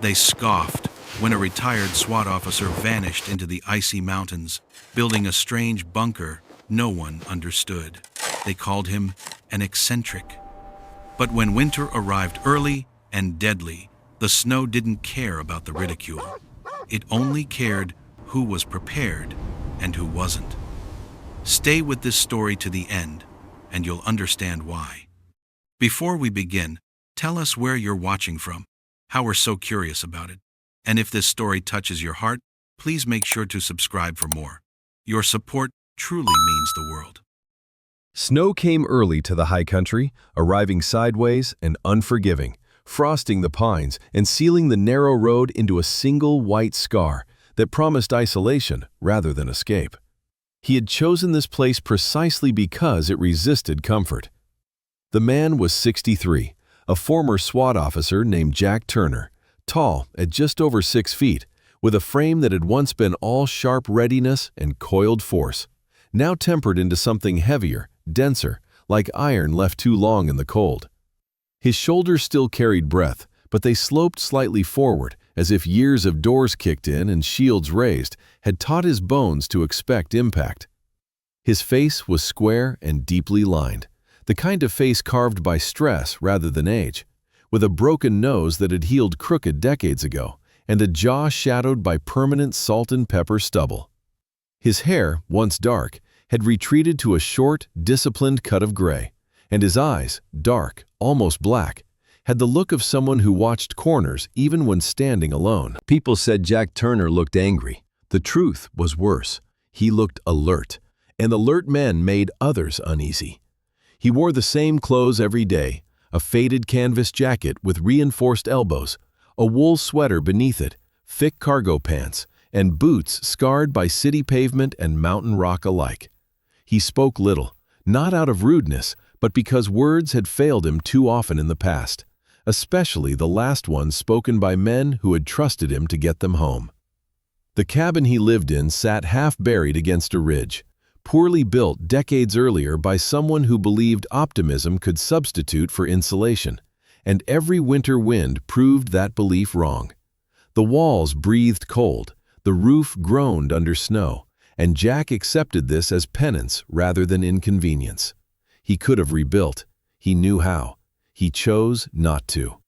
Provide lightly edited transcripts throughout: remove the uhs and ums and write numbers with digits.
They scoffed when a retired SWAT officer vanished into the icy mountains, building a strange bunker no one understood. They called him an eccentric. But when winter arrived early and deadly, the snow didn't care about the ridicule. It only cared who was prepared and who wasn't. Stay with this story to the end, and you'll understand why. Before we begin, tell us where you're watching from, how we're so curious about it. And if this story touches your heart, please make sure to subscribe for more. Your support truly means the world. Snow came early to the high country, arriving sideways and unforgiving, frosting the pines and sealing the narrow road into a single white scar that promised isolation rather than escape. He had chosen this place precisely because it resisted comfort. The man was 63, a former SWAT officer named Jack Turner, tall at just over 6 feet, with a frame that had once been all sharp readiness and coiled force, now tempered into something heavier, denser, like iron left too long in the cold. His shoulders still carried breath, but they sloped slightly forward, as if years of doors kicked in and shields raised had taught his bones to expect impact. His face was square and deeply lined, the kind of face carved by stress rather than age, with a broken nose that had healed crooked decades ago, and a jaw shadowed by permanent salt and pepper stubble. His hair, once dark, had retreated to a short, disciplined cut of gray, and his eyes, dark, almost black, had the look of someone who watched corners even when standing alone. People said Jack Turner looked angry. The truth was worse. He looked alert, and alert men made others uneasy. He wore the same clothes every day, a faded canvas jacket with reinforced elbows, a wool sweater beneath it, thick cargo pants, and boots scarred by city pavement and mountain rock alike. He spoke little, not out of rudeness, but because words had failed him too often in the past, especially the last ones spoken by men who had trusted him to get them home. The cabin he lived in sat half buried against a ridge, poorly built decades earlier by someone who believed optimism could substitute for insulation, and every winter wind proved that belief wrong. The walls breathed cold, the roof groaned under snow, and Jack accepted this as penance rather than inconvenience. He could have rebuilt. He knew how. He chose not to.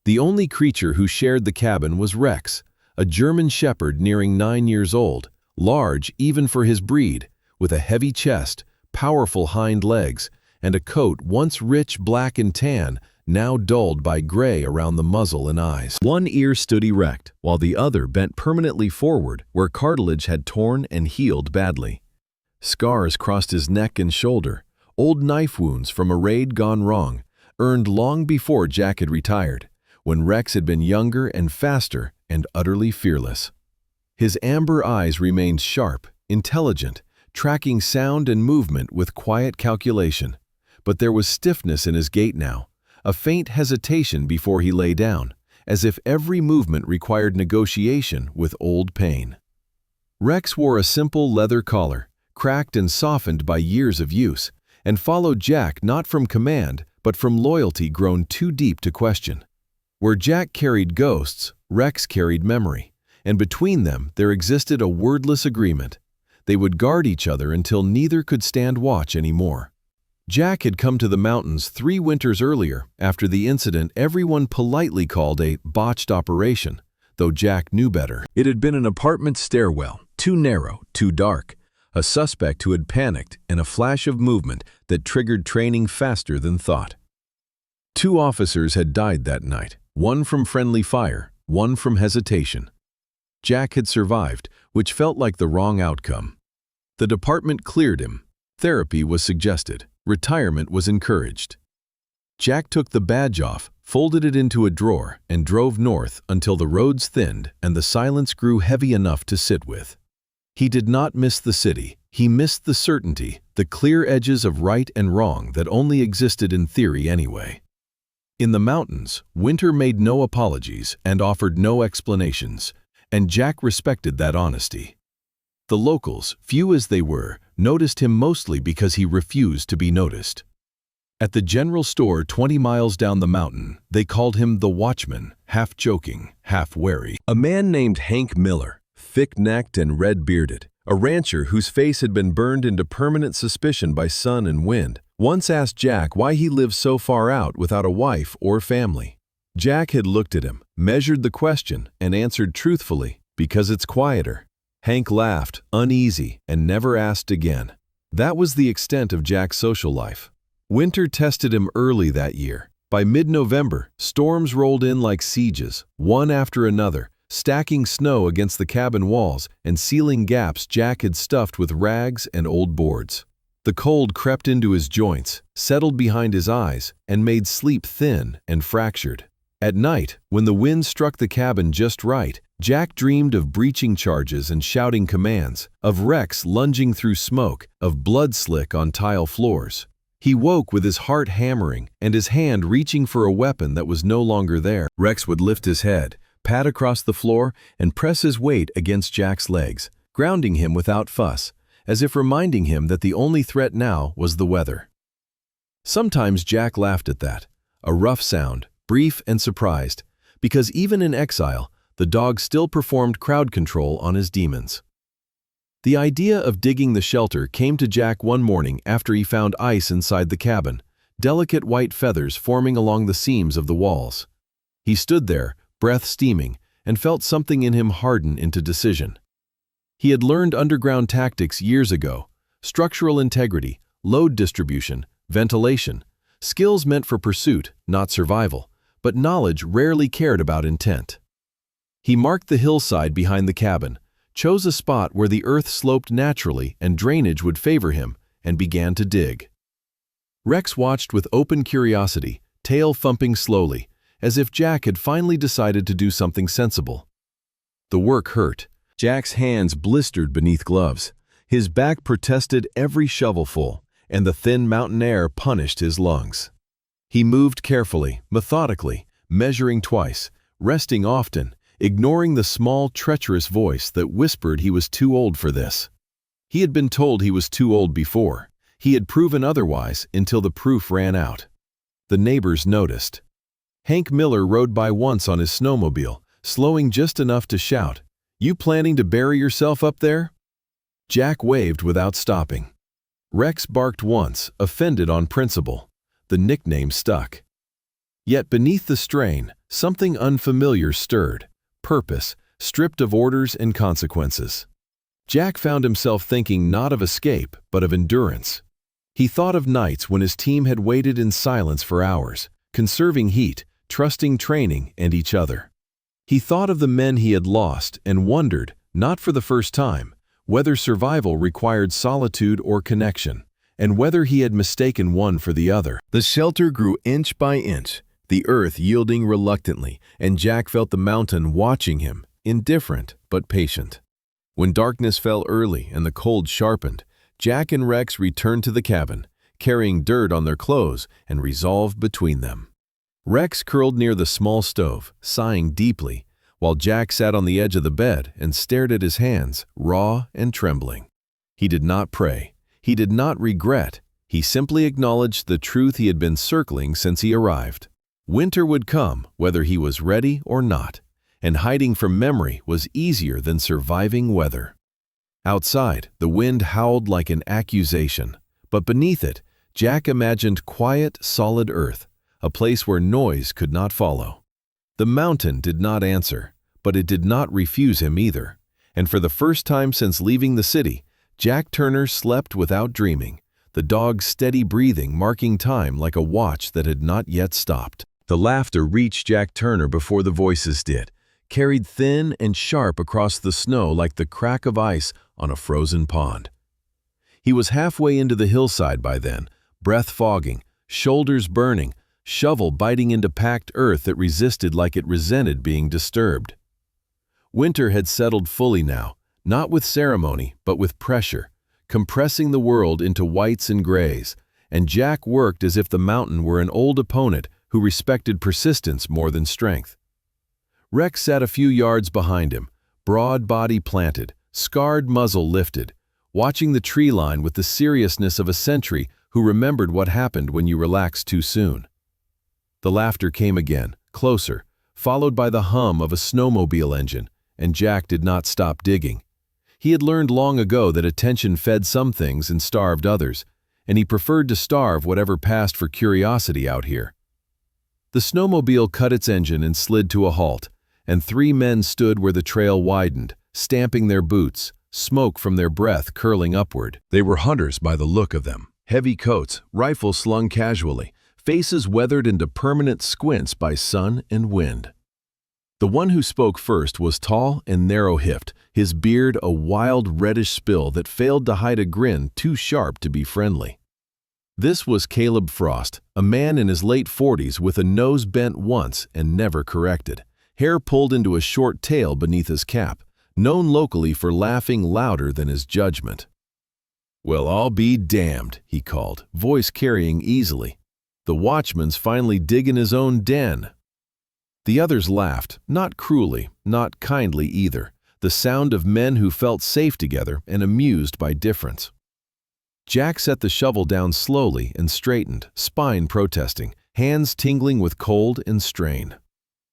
The only creature who shared the cabin was Rex, a German shepherd nearing 9 years old, large even for his breed, with a heavy chest, powerful hind legs, and a coat once rich black and tan, now dulled by gray around the muzzle and eyes. One ear stood erect, while the other bent permanently forward where cartilage had torn and healed badly. Scars crossed his neck and shoulder, old knife wounds from a raid gone wrong, earned long before Jack had retired, when Rex had been younger and faster and utterly fearless. His amber eyes remained sharp, intelligent, tracking sound and movement with quiet calculation, but there was stiffness in his gait now, a faint hesitation before he lay down, as if every movement required negotiation with old pain. Rex wore a simple leather collar, cracked and softened by years of use, and followed Jack not from command, but from loyalty grown too deep to question. Where Jack carried ghosts, Rex carried memory, and between them there existed a wordless agreement. They would guard each other until neither could stand watch anymore. Jack had come to the mountains 3 winters earlier after the incident everyone politely called a botched operation, though Jack knew better. It had been an apartment stairwell, too narrow, too dark, a suspect who had panicked, and a flash of movement that triggered training faster than thought. 2 officers had died that night, one from friendly fire, one from hesitation. Jack had survived, which felt like the wrong outcome. The department cleared him. Therapy was suggested. Retirement was encouraged. Jack took the badge off, folded it into a drawer, and drove north until the roads thinned and the silence grew heavy enough to sit with. He did not miss the city. He missed the certainty, the clear edges of right and wrong that only existed in theory anyway. In the mountains, winter made no apologies and offered no explanations, and Jack respected that honesty. The locals, few as they were, noticed him mostly because he refused to be noticed. At the general store 20 miles down the mountain, they called him the Watchman, half joking, half wary. A man named Hank Miller, thick-necked and red-bearded, a rancher whose face had been burned into permanent suspicion by sun and wind, once asked Jack why he lived so far out without a wife or family. Jack had looked at him, measured the question, and answered truthfully, "Because it's quieter." Hank laughed, uneasy, and never asked again. That was the extent of Jack's social life. Winter tested him early that year. By mid-November, storms rolled in like sieges, one after another, stacking snow against the cabin walls and sealing gaps Jack had stuffed with rags and old boards. The cold crept into his joints, settled behind his eyes, and made sleep thin and fractured. At night, when the wind struck the cabin just right, Jack dreamed of breaching charges and shouting commands, of Rex lunging through smoke, of blood slick on tile floors. He woke with his heart hammering and his hand reaching for a weapon that was no longer there. Rex would lift his head, pat across the floor, and press his weight against Jack's legs, grounding him without fuss, as if reminding him that the only threat now was the weather. Sometimes Jack laughed at that, a rough sound, brief and surprised, because even in exile, the dog still performed crowd control on his demons. The idea of digging the shelter came to Jack one morning after he found ice inside the cabin, delicate white feathers forming along the seams of the walls. He stood there, breath steaming, and felt something in him harden into decision. He had learned underground tactics years ago: structural integrity, load distribution, ventilation, skills meant for pursuit, not survival, but knowledge rarely cared about intent. He marked the hillside behind the cabin, chose a spot where the earth sloped naturally and drainage would favor him, and began to dig. Rex watched with open curiosity, tail thumping slowly, as if Jack had finally decided to do something sensible. The work hurt. Jack's hands blistered beneath gloves. His back protested every shovelful, and the thin mountain air punished his lungs. He moved carefully, methodically, measuring twice, resting often, ignoring the small, treacherous voice that whispered he was too old for this. He had been told he was too old before. He had proven otherwise until the proof ran out. The neighbors noticed. Hank Miller rode by once on his snowmobile, slowing just enough to shout, "You planning to bury yourself up there?" Jack waved without stopping. Rex barked once, offended on principle. The nickname stuck. Yet beneath the strain, something unfamiliar stirred. Purpose, stripped of orders and consequences. Jack found himself thinking not of escape, but of endurance. He thought of nights when his team had waited in silence for hours, conserving heat, trusting training and each other. He thought of the men he had lost and wondered, not for the first time, whether survival required solitude or connection, and whether he had mistaken one for the other. The shelter grew inch by inch, the earth yielding reluctantly, and Jack felt the mountain watching him, indifferent but patient. When darkness fell early and the cold sharpened, Jack and Rex returned to the cabin, carrying dirt on their clothes and resolve between them. Rex curled near the small stove, sighing deeply, while Jack sat on the edge of the bed and stared at his hands, raw and trembling. He did not pray. He did not regret. He simply acknowledged the truth he had been circling since he arrived. Winter would come, whether he was ready or not, and hiding from memory was easier than surviving weather. Outside, the wind howled like an accusation, but beneath it, Jack imagined quiet, solid earth, a place where noise could not follow. The mountain did not answer, but it did not refuse him either, and for the first time since leaving the city, Jack Turner slept without dreaming, the dog's steady breathing marking time like a watch that had not yet stopped. The laughter reached Jack Turner before the voices did, carried thin and sharp across the snow like the crack of ice on a frozen pond. He was halfway into the hillside by then, breath fogging, shoulders burning, shovel biting into packed earth that resisted like it resented being disturbed. Winter had settled fully now, not with ceremony, but with pressure, compressing the world into whites and grays, and Jack worked as if the mountain were an old opponent who respected persistence more than strength. Rex sat a few yards behind him, broad body planted, scarred muzzle lifted, watching the tree line with the seriousness of a sentry who remembered what happened when you relaxed too soon. The laughter came again, closer, followed by the hum of a snowmobile engine, and Jack did not stop digging. He had learned long ago that attention fed some things and starved others, and he preferred to starve whatever passed for curiosity out here. The snowmobile cut its engine and slid to a halt, and 3 men stood where the trail widened, stamping their boots, smoke from their breath curling upward. They were hunters by the look of them. Heavy coats, rifles slung casually, faces weathered into permanent squints by sun and wind. The one who spoke first was tall and narrow-hipped, his beard a wild reddish spill that failed to hide a grin too sharp to be friendly. This was Caleb Frost, a man in his late 40s with a nose bent once and never corrected, hair pulled into a short tail beneath his cap, known locally for laughing louder than his judgment. "Well, I'll be damned," he called, voice carrying easily. "The watchman's finally digging his own den." The others laughed, not cruelly, not kindly either, the sound of men who felt safe together and amused by difference. Jack set the shovel down slowly and straightened, spine protesting, hands tingling with cold and strain.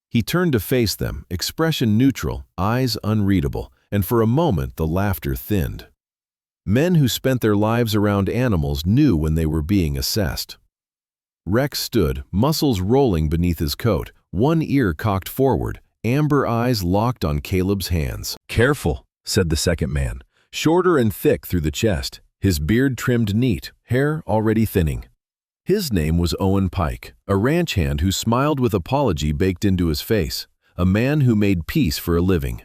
He turned to face them, expression neutral, eyes unreadable, and for a moment the laughter thinned. Men who spent their lives around animals knew when they were being assessed. Rex stood, muscles rolling beneath his coat, one ear cocked forward, amber eyes locked on Caleb's hands. "Careful," said the second man, shorter and thick through the chest, his beard trimmed neat, hair already thinning. His name was Owen Pike, a ranch hand who smiled with apology baked into his face, a man who made peace for a living.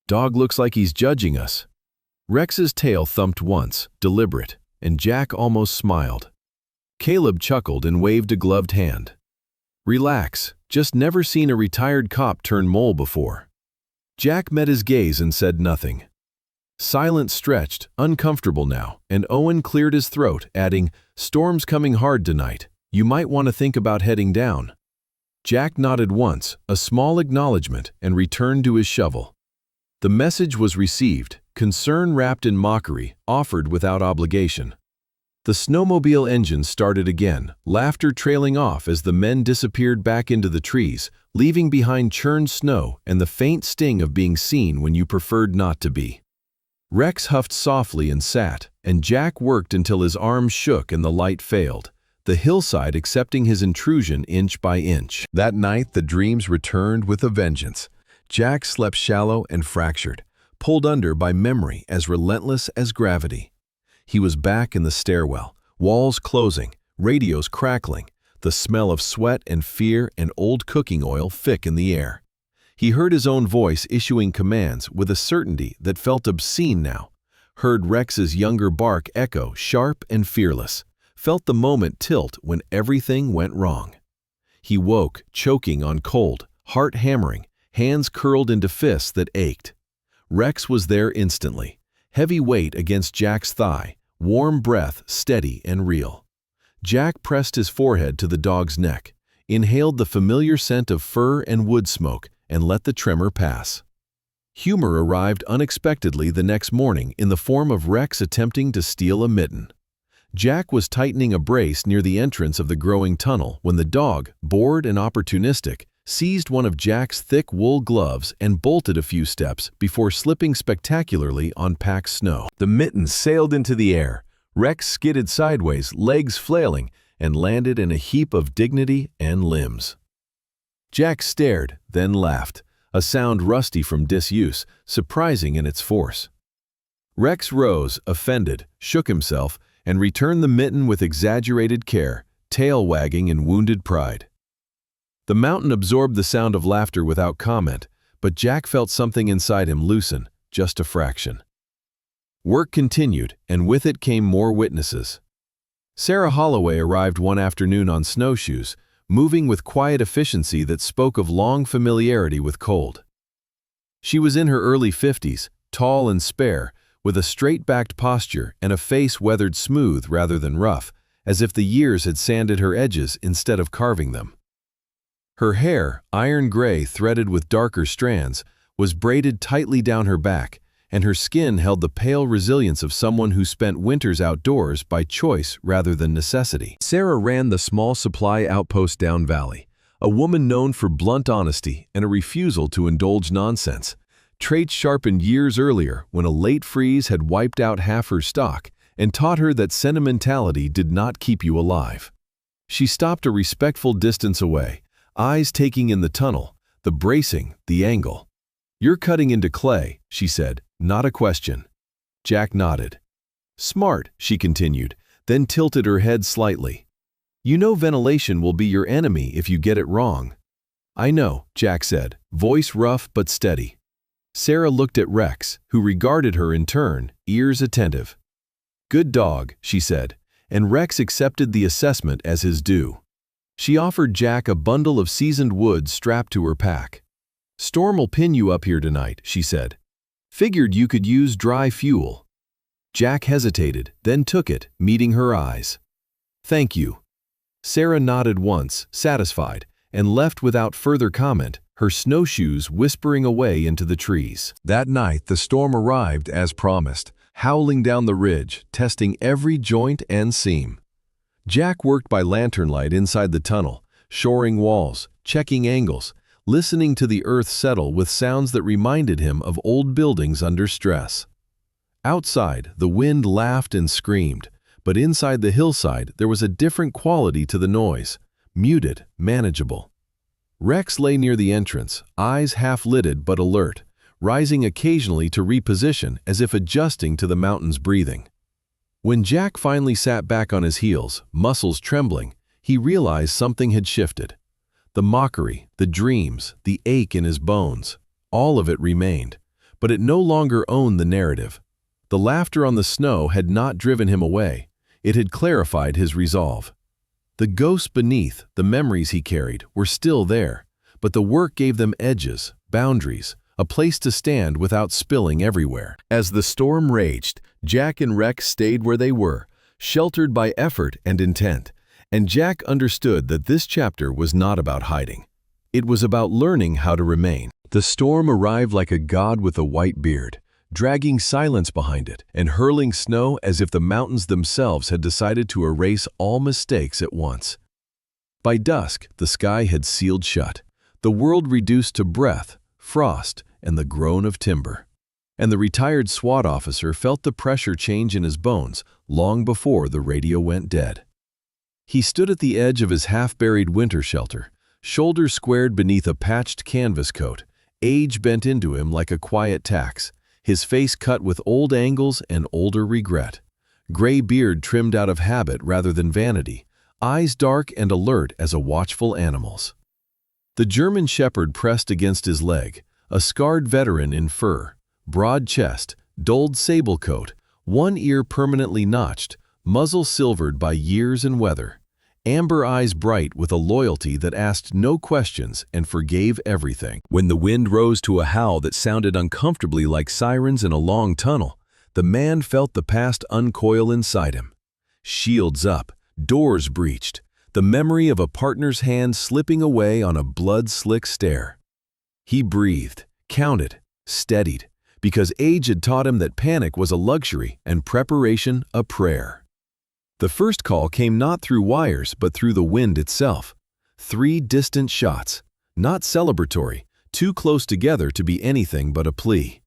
"Dog looks like he's judging us." Rex's tail thumped once, deliberate, and Jack almost smiled. Caleb chuckled and waved a gloved hand. "Relax, just never seen a retired cop turn mole before." Jack met his gaze and said nothing. Silence stretched, uncomfortable now, and Owen cleared his throat, adding, "Storm's coming hard tonight. You might want to think about heading down." Jack nodded once, a small acknowledgement, and returned to his shovel. The message was received, concern wrapped in mockery, offered without obligation. The snowmobile engine started again, laughter trailing off as the men disappeared back into the trees, leaving behind churned snow and the faint sting of being seen when you preferred not to be. Rex huffed softly and sat, and Jack worked until his arms shook and the light failed, the hillside accepting his intrusion inch by inch. That night the dreams returned with a vengeance. Jack slept shallow and fractured, pulled under by memory as relentless as gravity. He was back in the stairwell, walls closing, radios crackling, the smell of sweat and fear and old cooking oil thick in the air. He heard his own voice issuing commands with a certainty that felt obscene now, heard Rex's younger bark echo sharp and fearless, felt the moment tilt when everything went wrong. He woke, choking on cold, heart hammering, hands curled into fists that ached. Rex was there instantly, heavy weight against Jack's thigh, warm breath steady and real. Jack pressed his forehead to the dog's neck, inhaled the familiar scent of fur and wood smoke, and let the tremor pass. Humor arrived unexpectedly the next morning in the form of Rex attempting to steal a mitten. Jack was tightening a brace near the entrance of the growing tunnel when the dog, bored and opportunistic, seized one of Jack's thick wool gloves and bolted a few steps before slipping spectacularly on packed snow. The mitten sailed into the air. Rex skidded sideways, legs flailing, and landed in a heap of dignity and limbs. Jack stared, then laughed, a sound rusty from disuse, surprising in its force. Rex rose, offended, shook himself, and returned the mitten with exaggerated care, tail wagging in wounded pride. The mountain absorbed the sound of laughter without comment, but Jack felt something inside him loosen, just a fraction. Work continued, and with it came more witnesses. Sarah Holloway arrived one afternoon on snowshoes, moving with quiet efficiency that spoke of long familiarity with cold. She was in her early 50s, tall and spare, with a straight-backed posture and a face weathered smooth rather than rough, as if the years had sanded her edges instead of carving them. Her hair, iron gray threaded with darker strands, was braided tightly down her back, and her skin held the pale resilience of someone who spent winters outdoors by choice rather than necessity. Sarah ran the small supply outpost down valley, a woman known for blunt honesty and a refusal to indulge nonsense. Traits sharpened years earlier when a late freeze had wiped out half her stock and taught her that sentimentality did not keep you alive. She stopped a respectful distance away, eyes taking in the tunnel, the bracing, the angle. "You're cutting into clay," she said, "not a question." Jack nodded. "Smart," she continued, then tilted her head slightly. "You know ventilation will be your enemy if you get it wrong." "I know," Jack said, voice rough but steady. Sarah looked at Rex, who regarded her in turn, ears attentive. "Good dog," she said, and Rex accepted the assessment as his due. She offered Jack a bundle of seasoned wood strapped to her pack. "Storm'll pin you up here tonight," she said. "Figured you could use dry fuel." Jack hesitated, then took it, meeting her eyes. "Thank you." Sarah nodded once, satisfied, and left without further comment, her snowshoes whispering away into the trees. That night, the storm arrived as promised, howling down the ridge, testing every joint and seam. Jack worked by lantern light inside the tunnel, shoring walls, checking angles, listening to the earth settle with sounds that reminded him of old buildings under stress. Outside, the wind laughed and screamed, but inside the hillside there was a different quality to the noise, muted, manageable. Rex lay near the entrance, eyes half-lidded but alert, rising occasionally to reposition as if adjusting to the mountain's breathing. When Jack finally sat back on his heels, muscles trembling, he realized something had shifted. The mockery, the dreams, the ache in his bones, all of it remained, but it no longer owned the narrative. The laughter on the snow had not driven him away, it had clarified his resolve. The ghosts beneath, the memories he carried, were still there, but the work gave them edges, boundaries, a place to stand without spilling everywhere. As the storm raged, Jack and Rex stayed where they were, sheltered by effort and intent, and Jack understood that this chapter was not about hiding. It was about learning how to remain. The storm arrived like a god with a white beard, dragging silence behind it and hurling snow as if the mountains themselves had decided to erase all mistakes at once. By dusk, the sky had sealed shut, the world reduced to breath, frost, and the groan of timber. And the retired SWAT officer felt the pressure change in his bones long before the radio went dead. He stood at the edge of his half-buried winter shelter, shoulders squared beneath a patched canvas coat, age bent into him like a quiet tax, his face cut with old angles and older regret, gray beard trimmed out of habit rather than vanity, eyes dark and alert as a watchful animal's. The German shepherd pressed against his leg, a scarred veteran in fur, broad chest, dulled sable coat, one ear permanently notched, muzzle silvered by years and weather, amber eyes bright with a loyalty that asked no questions and forgave everything. When the wind rose to a howl that sounded uncomfortably like sirens in a long tunnel, the man felt the past uncoil inside him. Shields up, doors breached, the memory of a partner's hand slipping away on a blood-slick stare. He breathed, counted, steadied, because age had taught him that panic was a luxury and preparation a prayer. The first call came not through wires but through the wind itself. 3 distant shots, not celebratory, too close together to be anything but a plea.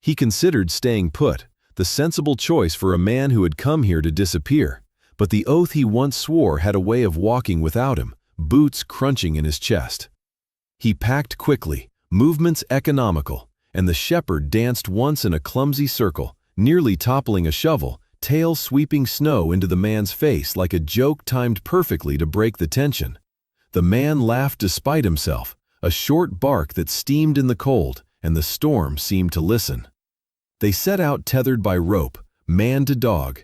He considered staying put, the sensible choice for a man who had come here to disappear, but the oath he once swore had a way of walking without him, boots crunching in his chest. He packed quickly, movements economical, and the shepherd danced once in a clumsy circle, nearly toppling a shovel, tail sweeping snow into the man's face like a joke timed perfectly to break the tension. The man laughed despite himself, a short bark that steamed in the cold, and the storm seemed to listen. They set out tethered by rope, man to dog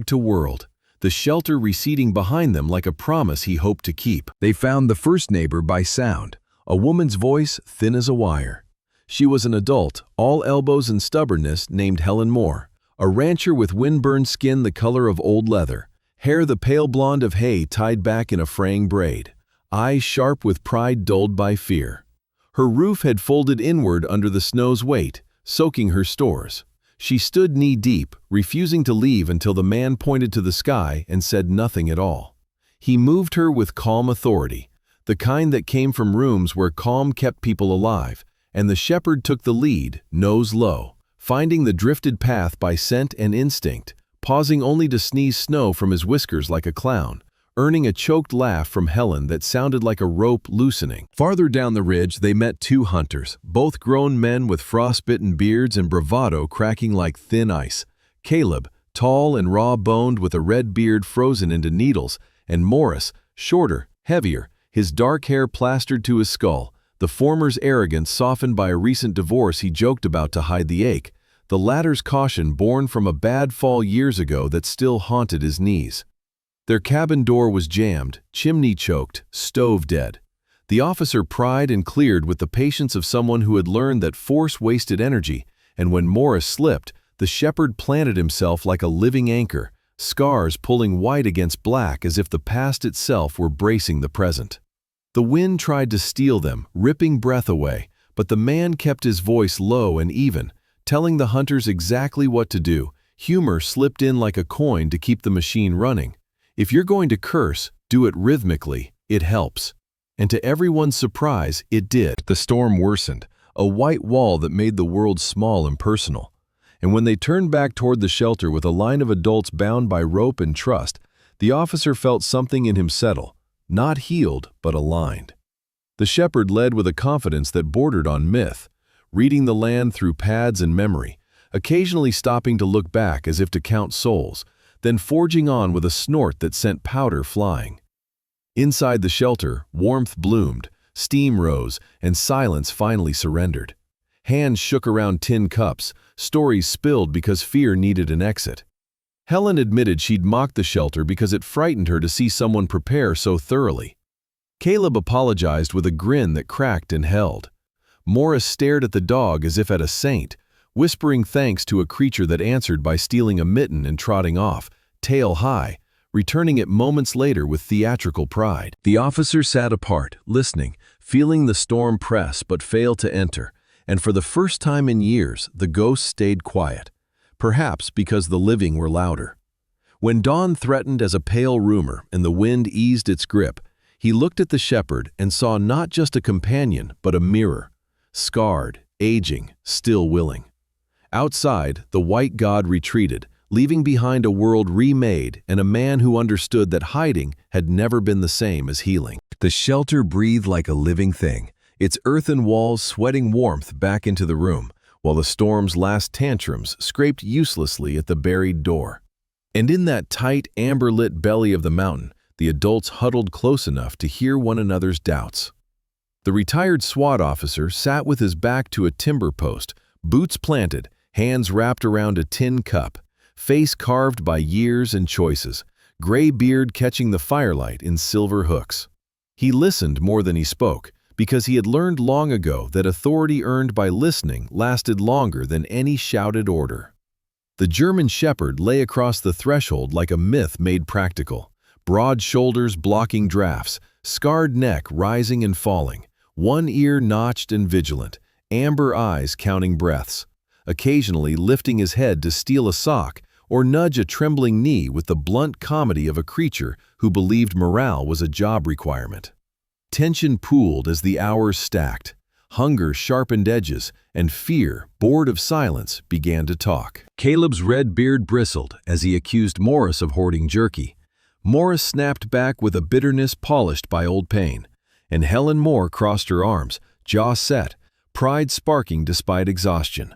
to world, the shelter receding behind them like a promise he hoped to keep. They found the first neighbor by sound, a woman's voice thin as a wire. She was an adult, all elbows and stubbornness, named Helen Moore, a rancher with windburned skin the color of old leather, hair the pale blonde of hay tied back in a fraying braid, eyes sharp with pride dulled by fear. Her roof had folded inward under the snow's weight, soaking her stores. She stood knee-deep, refusing to leave until the man pointed to the sky and said nothing at all. He moved her with calm authority, the kind that came from rooms where calm kept people alive, and the shepherd took the lead, nose low, finding the drifted path by scent and instinct, pausing only to sneeze snow from his whiskers like a clown, earning a choked laugh from Helen that sounded like a rope loosening. Farther down the ridge, they met two hunters, both grown men with frostbitten beards and bravado cracking like thin ice. Caleb, tall and raw-boned with a red beard frozen into needles, and Morris, shorter, heavier, his dark hair plastered to his skull, the former's arrogance softened by a recent divorce he joked about to hide the ache, the latter's caution born from a bad fall years ago that still haunted his knees. Their cabin door was jammed, chimney-choked, stove-dead. The officer pried and cleared with the patience of someone who had learned that force wasted energy, and when Morris slipped, the shepherd planted himself like a living anchor, scars pulling white against black as if the past itself were bracing the present. The wind tried to steal them, ripping breath away, but the man kept his voice low and even, telling the hunters exactly what to do. Humor slipped in like a coin to keep the machine running. If you're going to curse, do it rhythmically. It helps. And to everyone's surprise, it did. The storm worsened, a white wall that made the world small and personal. And when they turned back toward the shelter with a line of adults bound by rope and trust, the officer felt something in him settle, not healed, but aligned. The shepherd led with a confidence that bordered on myth, reading the land through pads and memory, occasionally stopping to look back as if to count souls, then forging on with a snort that sent powder flying. Inside the shelter, warmth bloomed, steam rose, and silence finally surrendered. Hands shook around tin cups, stories spilled because fear needed an exit. Helen admitted she'd mocked the shelter because it frightened her to see someone prepare so thoroughly. Caleb apologized with a grin that cracked and held. Morris stared at the dog as if at a saint, whispering thanks to a creature that answered by stealing a mitten and trotting off, tail high, returning it moments later with theatrical pride. The officer sat apart, listening, feeling the storm press but fail to enter, and for the first time in years, the ghosts stayed quiet, perhaps because the living were louder. When dawn threatened as a pale rumor and the wind eased its grip, he looked at the shepherd and saw not just a companion but a mirror, scarred, aging, still willing. Outside, the white god retreated, leaving behind a world remade and a man who understood that hiding had never been the same as healing. The shelter breathed like a living thing, its earthen walls sweating warmth back into the room, while the storm's last tantrums scraped uselessly at the buried door. And in that tight, amber-lit belly of the mountain, the adults huddled close enough to hear one another's doubts. The retired SWAT officer sat with his back to a timber post, boots planted, hands wrapped around a tin cup, face carved by years and choices, gray beard catching the firelight in silver hooks. He listened more than he spoke, because he had learned long ago that authority earned by listening lasted longer than any shouted order. The German shepherd lay across the threshold like a myth made practical, broad shoulders blocking drafts, scarred neck rising and falling, one ear notched and vigilant, amber eyes counting breaths, occasionally lifting his head to steal a sock or nudge a trembling knee with the blunt comedy of a creature who believed morale was a job requirement. Tension pooled as the hours stacked. Hunger sharpened edges, and fear, bored of silence, began to talk. Caleb's red beard bristled as he accused Morris of hoarding jerky. Morris snapped back with a bitterness polished by old pain, and Helen Moore crossed her arms, jaw set, pride sparking despite exhaustion.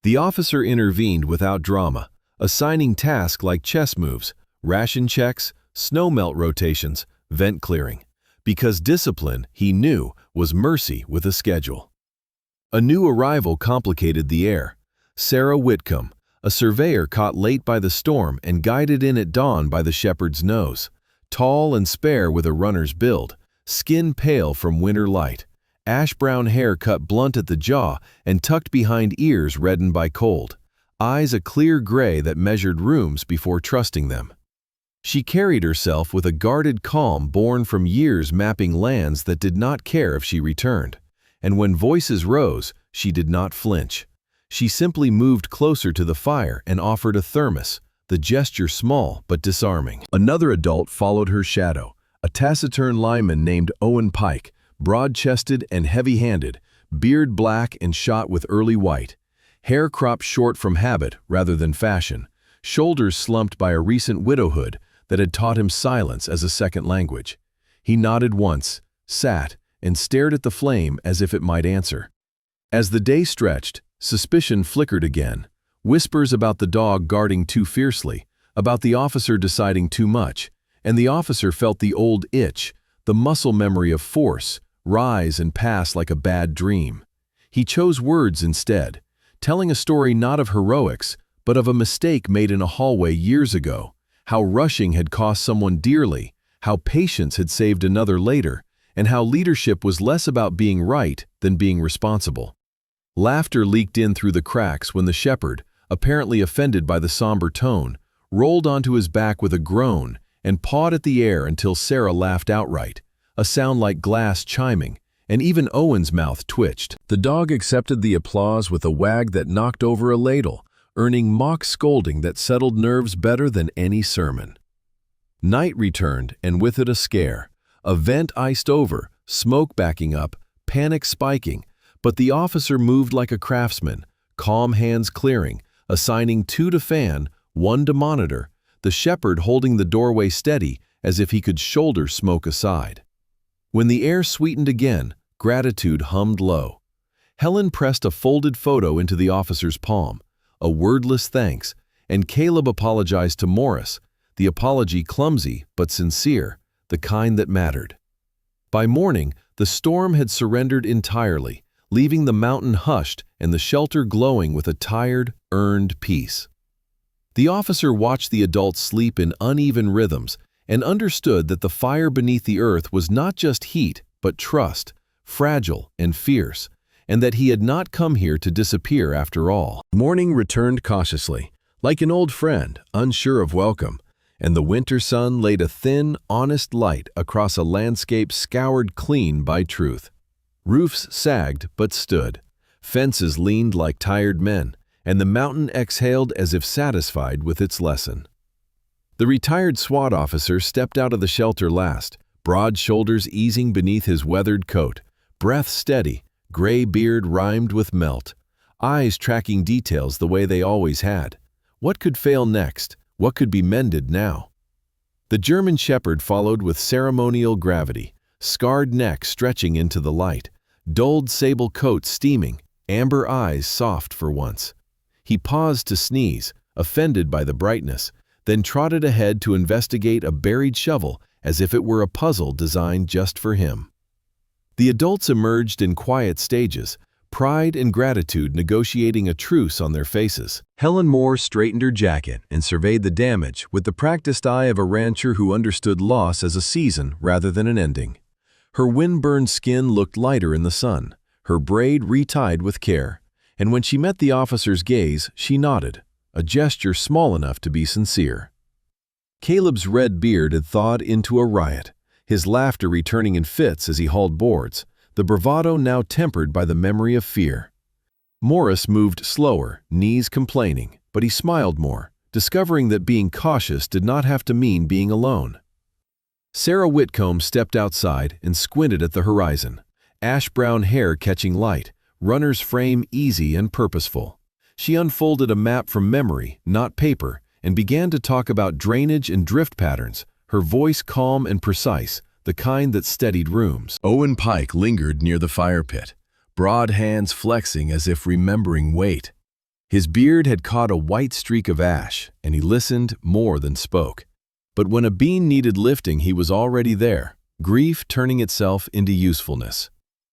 The officer intervened without drama, assigning tasks like chess moves, ration checks, snow melt rotations, vent clearing, because discipline, he knew, was mercy with a schedule. A new arrival complicated the air. Sarah Whitcomb, a surveyor caught late by the storm and guided in at dawn by the shepherd's nose, tall and spare with a runner's build, skin pale from winter light, ash-brown hair cut blunt at the jaw and tucked behind ears reddened by cold, eyes a clear gray that measured rooms before trusting them. She carried herself with a guarded calm born from years mapping lands that did not care if she returned, and when voices rose, she did not flinch. She simply moved closer to the fire and offered a thermos, the gesture small but disarming. Another adult followed her shadow, a taciturn lineman named Owen Pike, broad-chested and heavy-handed, beard black and shot with early white, hair cropped short from habit rather than fashion, shoulders slumped by a recent widowhood that had taught him silence as a second language. He nodded once, sat, and stared at the flame as if it might answer. As the day stretched, suspicion flickered again. Whispers about the dog guarding too fiercely, about the officer deciding too much, and the officer felt the old itch, the muscle memory of force, rise and pass like a bad dream. He chose words instead, telling a story not of heroics, but of a mistake made in a hallway years ago, how rushing had cost someone dearly, how patience had saved another later, and how leadership was less about being right than being responsible. Laughter leaked in through the cracks when the shepherd, apparently offended by the somber tone, rolled onto his back with a groan and pawed at the air until Sarah laughed outright, a sound like glass chiming, and even Owen's mouth twitched. The dog accepted the applause with a wag that knocked over a ladle, earning mock scolding that settled nerves better than any sermon. Night returned, and with it a scare. A vent iced over, smoke backing up, panic spiking, but the officer moved like a craftsman, calm hands clearing, assigning 2 to fan, 1 to monitor, the shepherd holding the doorway steady as if he could shoulder smoke aside. When the air sweetened again, gratitude hummed low. Helen pressed a folded photo into the officer's palm, a wordless thanks, and Caleb apologized to Morris, the apology clumsy but sincere, the kind that mattered. By morning, the storm had surrendered entirely, leaving the mountain hushed and the shelter glowing with a tired, earned peace. The officer watched the adults sleep in uneven rhythms and understood that the fire beneath the earth was not just heat, but trust, fragile and fierce, and that he had not come here to disappear after all. Morning returned cautiously, like an old friend, unsure of welcome, and the winter sun laid a thin, honest light across a landscape scoured clean by truth. Roofs sagged but stood, fences leaned like tired men, and the mountain exhaled as if satisfied with its lesson. The retired SWAT officer stepped out of the shelter last, broad shoulders easing beneath his weathered coat, breath steady, gray beard rhymed with melt, eyes tracking details the way they always had. What could fail next? What could be mended now? The German shepherd followed with ceremonial gravity, scarred neck stretching into the light, dulled sable coat steaming, amber eyes soft for once. He paused to sneeze, offended by the brightness, then trotted ahead to investigate a buried shovel as if it were a puzzle designed just for him. The adults emerged in quiet stages, pride and gratitude negotiating a truce on their faces. Helen Moore straightened her jacket and surveyed the damage with the practiced eye of a rancher who understood loss as a season rather than an ending. Her wind-burned skin looked lighter in the sun, her braid retied with care, and when she met the officer's gaze, she nodded, a gesture small enough to be sincere. Caleb's red beard had thawed into a riot, his laughter returning in fits as he hauled boards, the bravado now tempered by the memory of fear. Morris moved slower, knees complaining, but he smiled more, discovering that being cautious did not have to mean being alone. Sarah Whitcomb stepped outside and squinted at the horizon, ash-brown hair catching light, runner's frame easy and purposeful. She unfolded a map from memory, not paper, and began to talk about drainage and drift patterns, her voice calm and precise, the kind that steadied rooms. Owen Pike lingered near the fire pit, broad hands flexing as if remembering weight. His beard had caught a white streak of ash, and he listened more than spoke. But when a bean needed lifting, he was already there, grief turning itself into usefulness.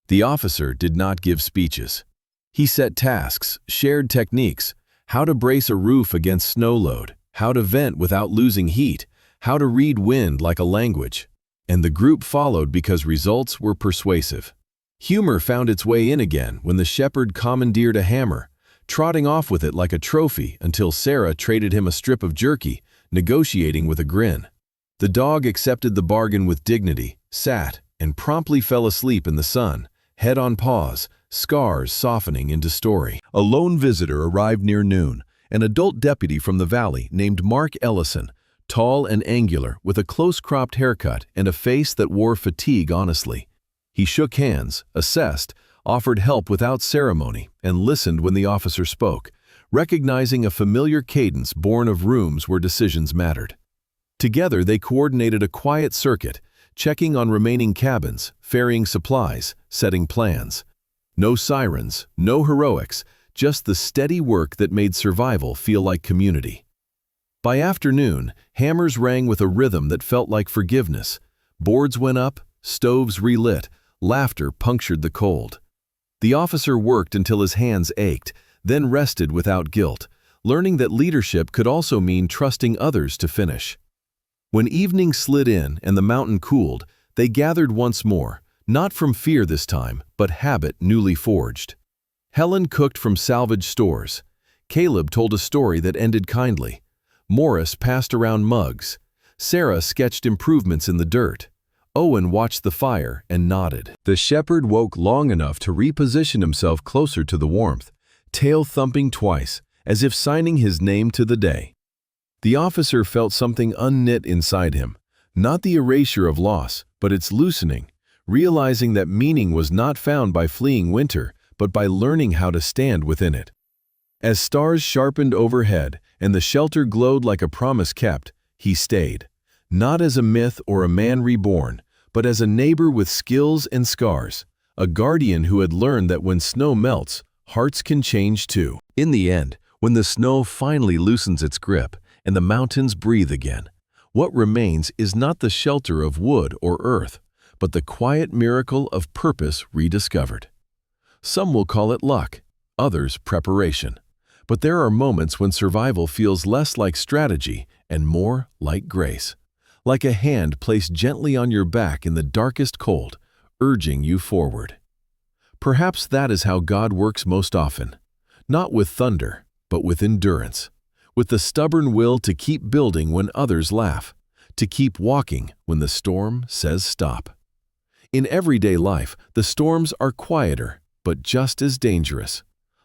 The officer did not give speeches. He set tasks, shared techniques, how to brace a roof against snow load, how to vent without losing heat, how to read wind like a language. And the group followed because results were persuasive. Humor found its way in again when the shepherd commandeered a hammer, trotting off with it like a trophy until Sarah traded him a strip of jerky, negotiating with a grin. The dog accepted the bargain with dignity, sat, and promptly fell asleep in the sun, head on paws, scars softening into story. A lone visitor arrived near noon, an adult deputy from the valley named Mark Ellison, tall and angular with a close-cropped haircut and a face that wore fatigue honestly. He shook hands, assessed, offered help without ceremony, and listened when the officer spoke, recognizing a familiar cadence born of rooms where decisions mattered. Together they coordinated a quiet circuit, checking on remaining cabins, ferrying supplies, setting plans. No sirens, no heroics, just the steady work that made survival feel like community. By afternoon, hammers rang with a rhythm that felt like forgiveness. Boards went up, stoves relit, laughter punctured the cold. The officer worked until his hands ached, then rested without guilt, learning that leadership could also mean trusting others to finish. When evening slid in and the mountain cooled, they gathered once more, not from fear this time, but habit newly forged. Helen cooked from salvaged stores. Caleb told a story that ended kindly. Morris passed around mugs. Sarah sketched improvements in the dirt. Owen watched the fire and nodded. The shepherd woke long enough to reposition himself closer to the warmth, tail thumping twice, as if signing his name to the day. The officer felt something unknit inside him, not the erasure of loss, but its loosening, realizing that meaning was not found by fleeing winter, but by learning how to stand within it. As stars sharpened overhead and the shelter glowed like a promise kept, he stayed, not as a myth or a man reborn, but as a neighbor with skills and scars, a guardian who had learned that when snow melts, hearts can change too. In the end, when the snow finally loosens its grip and the mountains breathe again, what remains is not the shelter of wood or earth, but the quiet miracle of purpose rediscovered. Some will call it luck, others preparation. But there are moments when survival feels less like strategy and more like grace, like a hand placed gently on your back in the darkest cold, urging you forward. Perhaps that is how God works most often, not with thunder, but with endurance, with the stubborn will to keep building when others laugh, to keep walking when the storm says stop. In everyday life, the storms are quieter, but just as dangerous.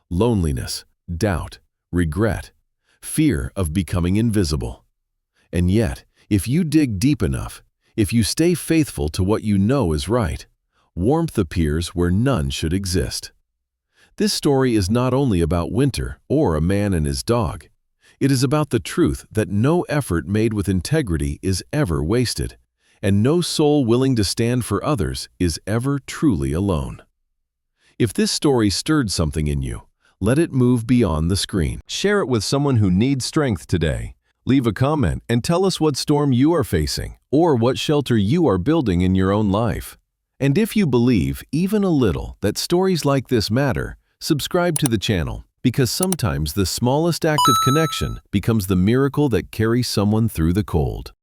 Loneliness, doubt, regret, fear of becoming invisible. And yet, if you dig deep enough, if you stay faithful to what you know is right, warmth appears where none should exist. This story is not only about winter or a man and his dog. It is about the truth that no effort made with integrity is ever wasted, and no soul willing to stand for others is ever truly alone. If this story stirred something in you, let it move beyond the screen. Share it with someone who needs strength today. Leave a comment and tell us what storm you are facing or what shelter you are building in your own life. And if you believe, even a little, that stories like this matter, subscribe to the channel, because sometimes the smallest act of connection becomes the miracle that carries someone through the cold.